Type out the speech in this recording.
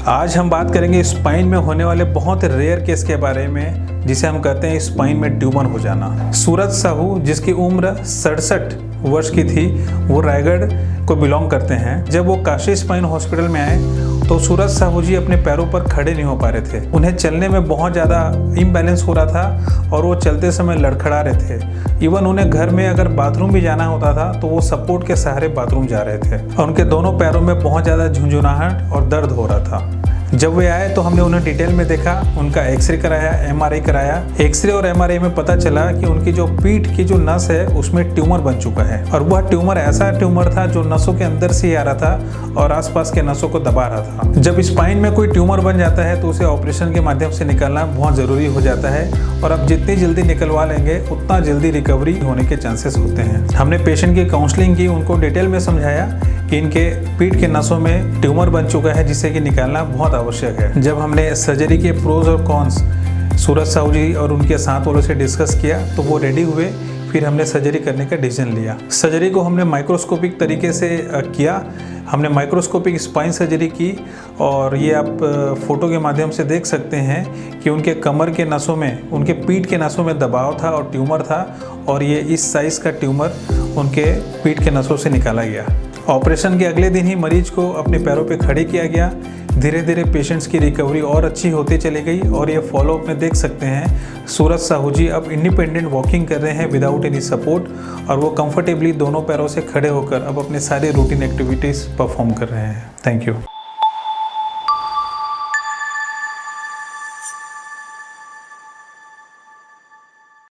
आज हम बात करेंगे स्पाइन में होने वाले बहुत रेयर केस के बारे में, जिसे हम कहते हैं स्पाइन में ट्यूमर हो जाना। सूरज साहू, जिसकी उम्र 67 वर्ष की थी, वो रायगढ़ को बिलोंग करते हैं। जब वो काशी स्पाइन हॉस्पिटल में आए तो सूरज साहू जी अपने पैरों पर खड़े नहीं हो पा रहे थे। उन्हें चलने में बहुत ज़्यादा इम्बैलेंस हो रहा था और वो चलते समय लड़खड़ा रहे थे। इवन उन्हें घर में अगर बाथरूम भी जाना होता था तो वो सपोर्ट के सहारे बाथरूम जा रहे थे और उनके दोनों पैरों में बहुत ज़्यादा झुंझुनाहट और दर्द हो रहा था। जब वे आए तो हमने उन्हें डिटेल में देखा, उनका एक्सरे कराया, एमआरआई कराया। एक्सरे और एमआरआई में पता चला कि उनकी जो पीठ की जो नस है उसमें ट्यूमर बन चुका है और वह ट्यूमर ऐसा ट्यूमर था जो नसों के अंदर से ही आ रहा था और आसपास के नसों को दबा रहा था। जब स्पाइन में कोई ट्यूमर बन जाता है तो उसे ऑपरेशन के माध्यम से निकालना बहुत ज़रूरी हो जाता है और अब जितनी जल्दी निकलवा लेंगे उतना जल्दी रिकवरी होने के चांसेस होते हैं। हमने पेशेंट की काउंसलिंग की, उनको डिटेल में समझाया कि इनके पीठ के नसों में ट्यूमर बन चुका है जिसे कि निकालना बहुत आवश्यक है। जब हमने सर्जरी के प्रोज और कॉन्स सूरज साहू जी और उनके साथ वालों से डिस्कस किया तो वो रेडी हुए। फिर हमने सर्जरी करने का डिसीजन लिया। सर्जरी को हमने माइक्रोस्कोपिक तरीके से किया। हमने माइक्रोस्कोपिक स्पाइन सर्जरी की और ये आप फोटो के माध्यम से देख सकते हैं कि उनके कमर के नसों में, उनके पीठ के नसों में दबाव था और ट्यूमर था और ये इस साइज़ का ट्यूमर उनके पीठ के नसों से निकाला गया। ऑपरेशन के अगले दिन ही मरीज को अपने पैरों पे खड़े किया गया। धीरे धीरे पेशेंट्स की रिकवरी और अच्छी होती चली गई और ये फॉलोअप में देख सकते हैं सूरज साहू जी अब इंडिपेंडेंट वॉकिंग कर रहे हैं विदाउट एनी सपोर्ट और वो कंफर्टेबली दोनों पैरों से खड़े होकर अब अपने सारे रूटीन एक्टिविटीज़ परफॉर्म कर रहे हैं। Thank you.